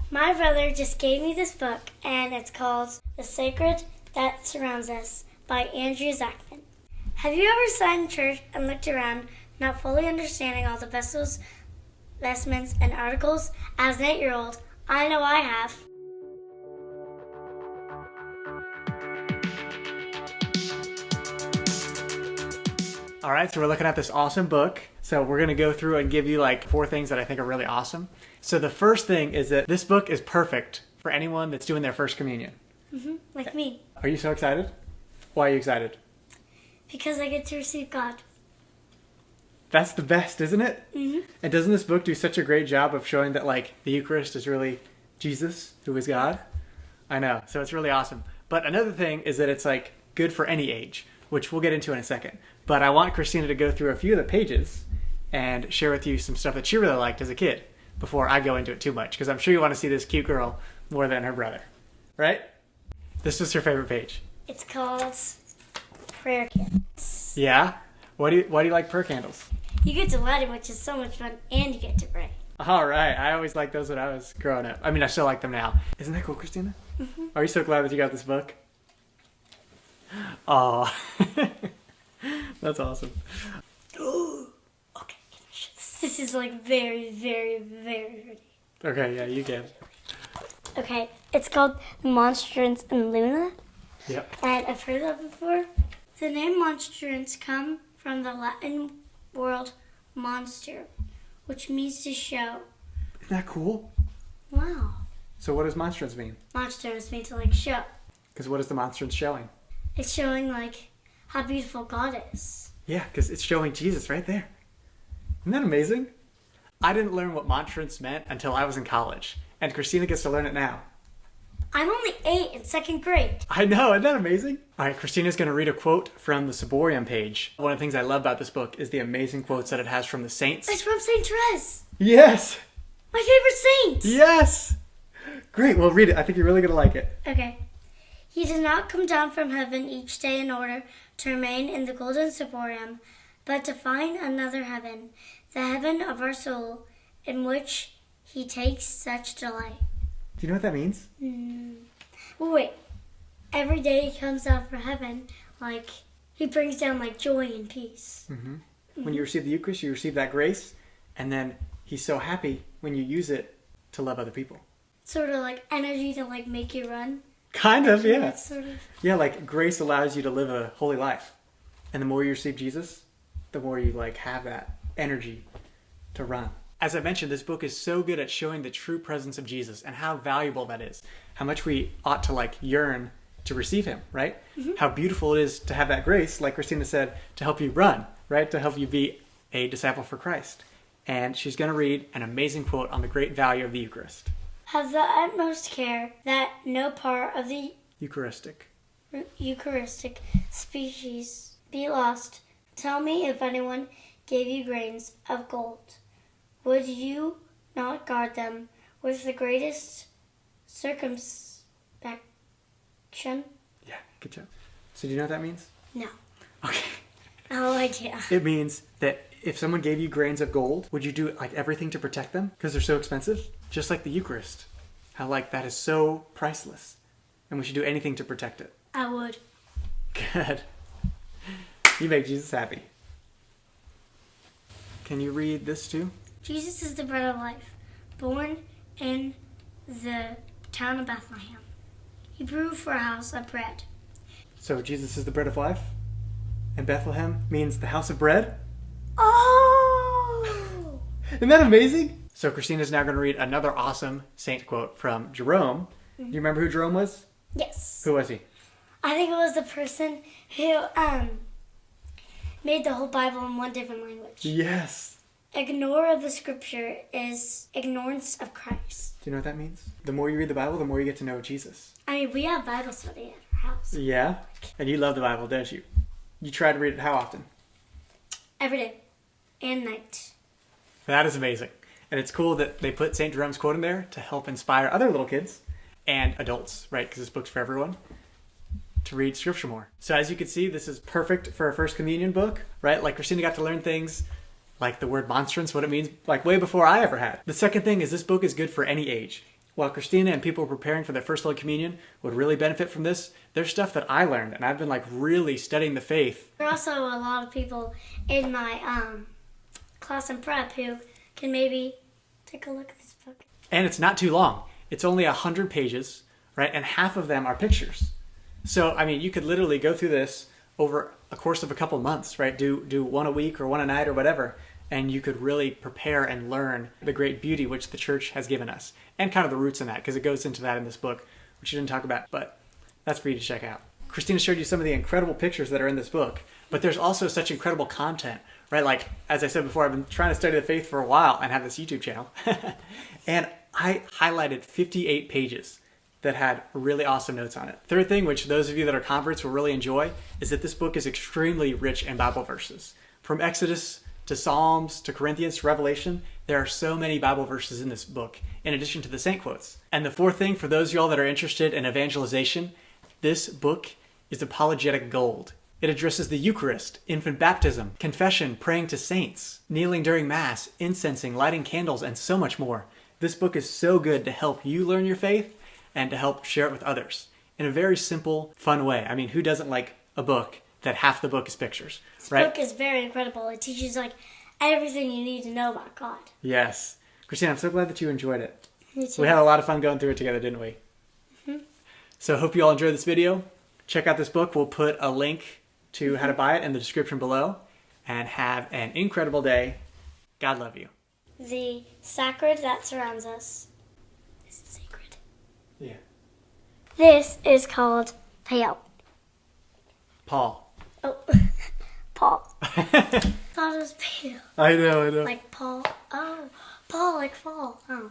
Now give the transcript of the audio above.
My brother just gave me this book, and it's called The Sacred That Surrounds Us by Andrew Zachman. Have you ever sat in church and looked around, not fully understanding all the vessels, vestments, and articles? As an 8-year-old, I know I have. All right, so we're looking at this awesome book. So we're going to go through and give you like 4 things that I think are really awesome. So the first thing is that this book is perfect for anyone that's doing their first communion. Like me. Are you so excited? Why are you excited? Because I get to receive God. That's the best, isn't it? And doesn't this book do such a great job of showing that like the Eucharist is really Jesus, who is God? I know, so it's really awesome. But another thing is that it's like good for any age, which we'll get into in a second. But I want Christina to go through a few of the pages and share with you some stuff that she really liked as a kid before I go into it too much, because I'm sure you want to see this cute girl more than her brother, right? This was her favorite page. It's called Prayer Kits. Yeah? Why do you like prayer candles? You get to light it, which is so much fun, and you get to pray. All right. I always liked those when I was growing up. I mean, I still like them now. Isn't that cool, Christina? Are you so glad that you got this book? Aw. That's awesome. Okay, this is like very, very, very pretty. Okay, yeah, you can. Okay, it's called Monstrance and Luna. Yep. And I've heard that before. The name monstrance comes from the Latin word monster, which means to show. Isn't that cool? Wow. So what does monstrance mean? Monstrance means to like show. Because what is the monstrance showing? It's showing like how beautiful God is. Yeah, because it's showing Jesus right there. Isn't that amazing? I didn't learn what monstrance meant until I was in college. And Christina gets to learn it now. I'm only 8 in 2nd grade. I know, isn't that amazing? All right, Christina's going to read a quote from the Ciborium page. One of the things I love about this book is the amazing quotes that it has from the saints. It's from St. Therese. Yes! My favorite saint. Yes! Great, well read it. I think you're really going to like it. Okay. He did not come down from heaven each day in order to remain in the golden ciborium, but to find another heaven, the heaven of our soul, in which he takes such delight. Do you know what that means? Wait. Every day he comes down from heaven, like, he brings down, like, joy and peace. When you receive the Eucharist, you receive that grace, and then he's so happy when you use it to love other people. Sort of like energy to, like, make you run. Kind of, yeah. That's sort of... Yeah, like grace allows you to live a holy life. And the more you receive Jesus, the more you like have that energy to run. As I mentioned, this book is so good at showing the true presence of Jesus and how valuable that is. How much we ought to like yearn to receive him, right? How beautiful it is to have that grace, like Christina said, to help you run, right? To help you be a disciple for Christ. And she's going to read an amazing quote on the great value of the Eucharist. Have the utmost care that no part of the Eucharistic species be lost. Tell me if anyone gave you grains of gold. Would you not guard them with the greatest circumspection? Yeah, good job. So do you know what that means? No. Okay. No idea. It means that if someone gave you grains of gold, would you do like everything to protect them? Because they're so expensive? Just like the Eucharist. How like that is so priceless. And we should do anything to protect it. I would. Good. You make Jesus happy. Can you read this too? Jesus is the bread of life, born in the town of Bethlehem. He grew for a house of bread. So Jesus is the bread of life? And Bethlehem means the house of bread? Oh! Isn't that amazing? So Christina's now going to read another awesome saint quote from Jerome. Do you remember who Jerome was? Yes. Who was he? I think it was the person who made the whole Bible in one different language. Yes. Ignore of the scripture is ignorance of Christ. Do you know what that means? The more you read the Bible, the more you get to know Jesus. I mean, we have Bible study at our house. Yeah? And you love the Bible, don't you? You try to read it how often? Every day and night. That is amazing. And it's cool that they put St. Jerome's quote in there to help inspire other little kids and adults, right? Because this book's for everyone, to read scripture more. So as you can see, this is perfect for a first communion book, right? Like Christina got to learn things like the word monstrance, what it means, like way before I ever had. The second thing is this book is good for any age. while Christina and people preparing for their First Holy Communion would really benefit from this, there's stuff that I learned, and I've been like really studying the faith. There are also a lot of people in my class and prep who can maybe take a look at this book. And it's not too long. It's only 100 pages, right? And half of them are pictures. So, I mean, you could literally go through this over a course of a couple months, right? Do one a week or one a night or whatever. And you could really prepare and learn the great beauty which the church has given us. And kind of the roots in that, because it goes into that in this book, which you didn't talk about, but that's for you to check out. Christina showed you some of the incredible pictures that are in this book, but there's also such incredible content, right? Like, as I said before, I've been trying to study the faith for a while and have this YouTube channel. And I highlighted 58 pages that had really awesome notes on it. Third thing, which those of you that are converts will really enjoy, is that this book is extremely rich in Bible verses. From Exodus to Psalms, to Corinthians, to Revelation, there are so many Bible verses in this book, in addition to the saint quotes. And the fourth thing, for those of y'all that are interested in evangelization, this book is apologetic gold. It addresses the Eucharist, infant baptism, confession, praying to saints, kneeling during Mass, incensing, lighting candles, and so much more. This book is so good to help you learn your faith and to help share it with others in a very simple, fun way. I mean, who doesn't like a book that half the book is pictures, right? This book is very incredible. It teaches like everything you need to know about God. Yes. Christina, I'm so glad that you enjoyed it. Me too. We had a lot of fun going through it together, didn't we? Mm-hmm. So hope you all enjoyed this video. Check out this book. We'll put a link to how to buy it in the description below. And have an incredible day. God love you. The sacred that surrounds us is sacred. Yeah. This is called Pale. Paul. Oh, Paul. Thought it was pale. I know. Like Paul. Oh, Paul like fall. Oh.